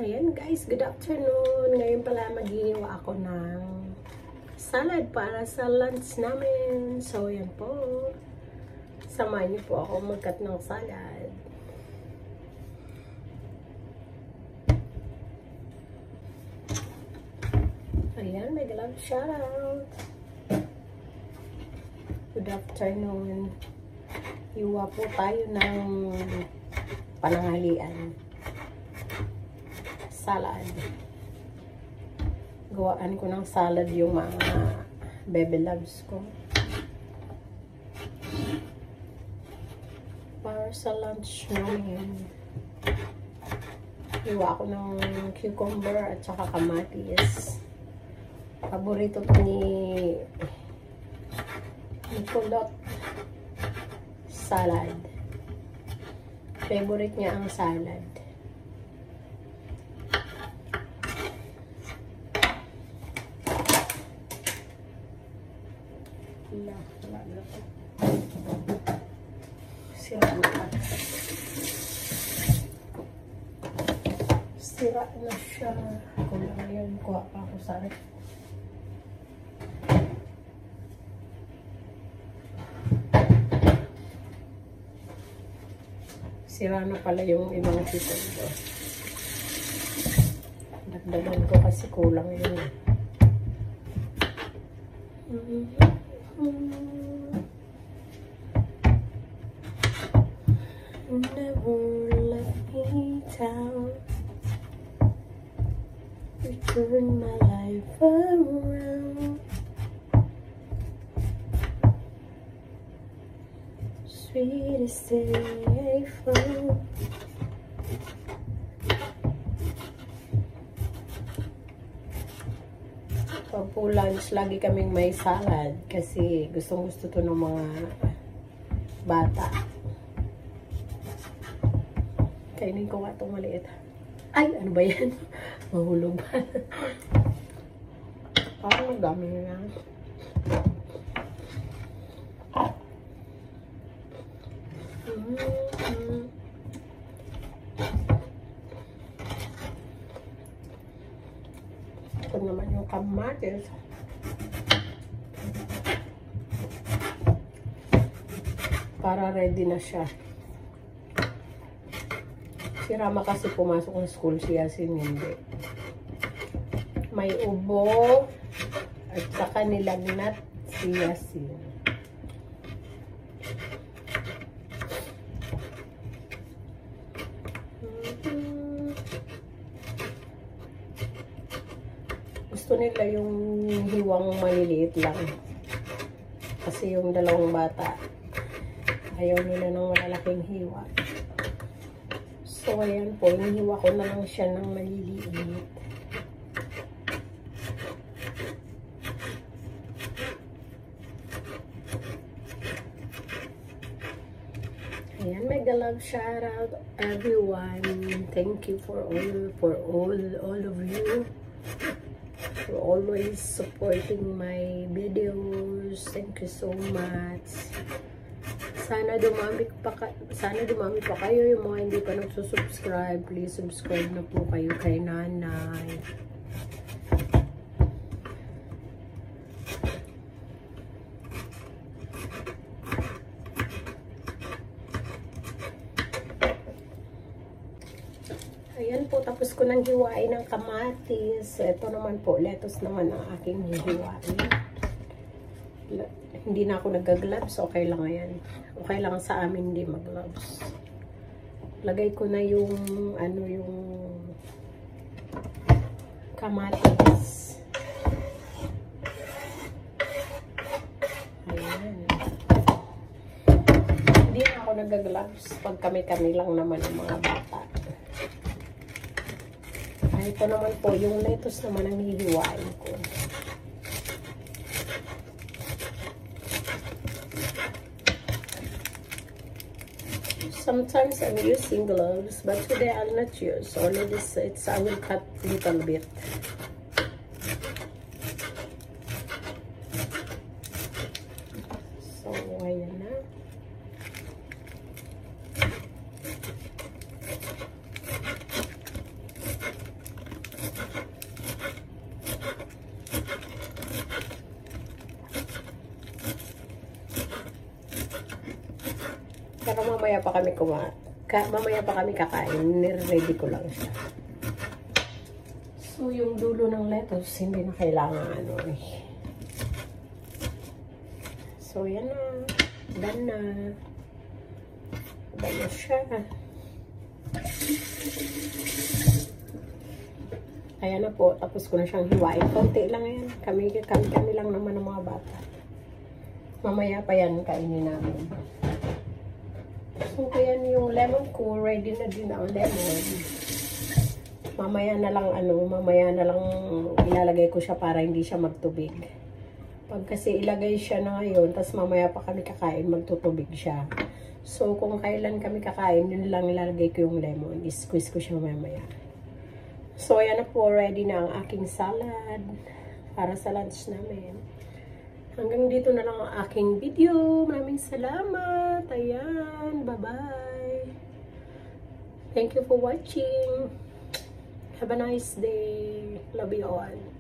Ayan guys, good afternoon. Ngayon pala maghihiwa ako ng salad para sa lunch namin. So ayan po. Samahan niyo po ako mag-cut ng salad. Ayan, may glove shoutout. Good afternoon. Hiwa po tayo ng pananghalian. Salad. Gawaan ko ng salad yung mga baby loves ko. Para sa lunch namin. Hiwa ko ng cucumber at saka kamatis. Paborito to ni Kulot. Salad. Favorite niya ang salad. Sira na siya. Kung ngayon, kuha pa ako sa rin. Sira na pala yung ibang sipon ko. Dagdagan ko kasi kulang yun. Never let me down. You turn my life around. Sweetest day I found. Pag po lunch, lagi kaming may salad kasi gustong-gusto to ng mga bata. Kainin ko nga itong maliit. Ay, ano ba yan? Mahulog ba? Parang dami na. Ito naman yung kamatis. Para ready na siya. Si Rama kasi pumasok ng school, siya hindi. May ubo at saka nilagnat si Yasin. Gusto nila yung hiwang maliliit lang. Kasi yung dalawang bata, ayaw nila ng malalaking hiwa. So, ayan po, hinihiwa ko na lang siya ng maliliit. Ayan, mega love shout out everyone. Thank you for all of you. For always supporting my videos. Thank you so much. Sana dumami pa kayo yung mga hindi pa nagsusubscribe. Please subscribe na po kayo kay Nanay. Ayan po, tapos ko nang hiwain ng kamatis. Ito naman po, lettuce naman ang aking hiwain. Hindi na ako nag-gloves, okay lang yan. Okay lang sa amin hindi mag-gloves. Lagay ko na yung yung kamatis. Ayan. Hindi na ako nag-gloves pag kami-kami lang naman ang mga bata. Ay, ito naman po, yung lettuce naman ang hihiwain ko. Sometimes I'm using gloves, but today I'll not use. Only this, I will cut little bit. So, ayan na. mamaya pa kami kakain. Nire-ready ko lang siya. So, yung dulo ng lettuce, hindi na kailangan ano eh. So, yan na. Done na. Done na siya. Ayan na po. Tapos ko na siyang hiwain. Konti lang yan. Kami lang naman ng mga bata. Mamaya pa yan kainin namin. So, kaya yung lemon ko. Ready na din ang lemon. Mamaya na lang ilalagay ko siya para hindi siya magtubig. Pag kasi ilagay siya na ngayon, tapos mamaya pa kami kakain, magtutubig siya. So, kung kailan kami kakain, yun lang ilalagay ko yung lemon. I-squeeze ko siya mamaya. So, ayan na po. Ready na ang aking salad para sa lunch namin. Hanggang dito na lang ang aking video. Maraming salamat. Ayan. Bye-bye. Thank you for watching. Have a nice day. Love you all.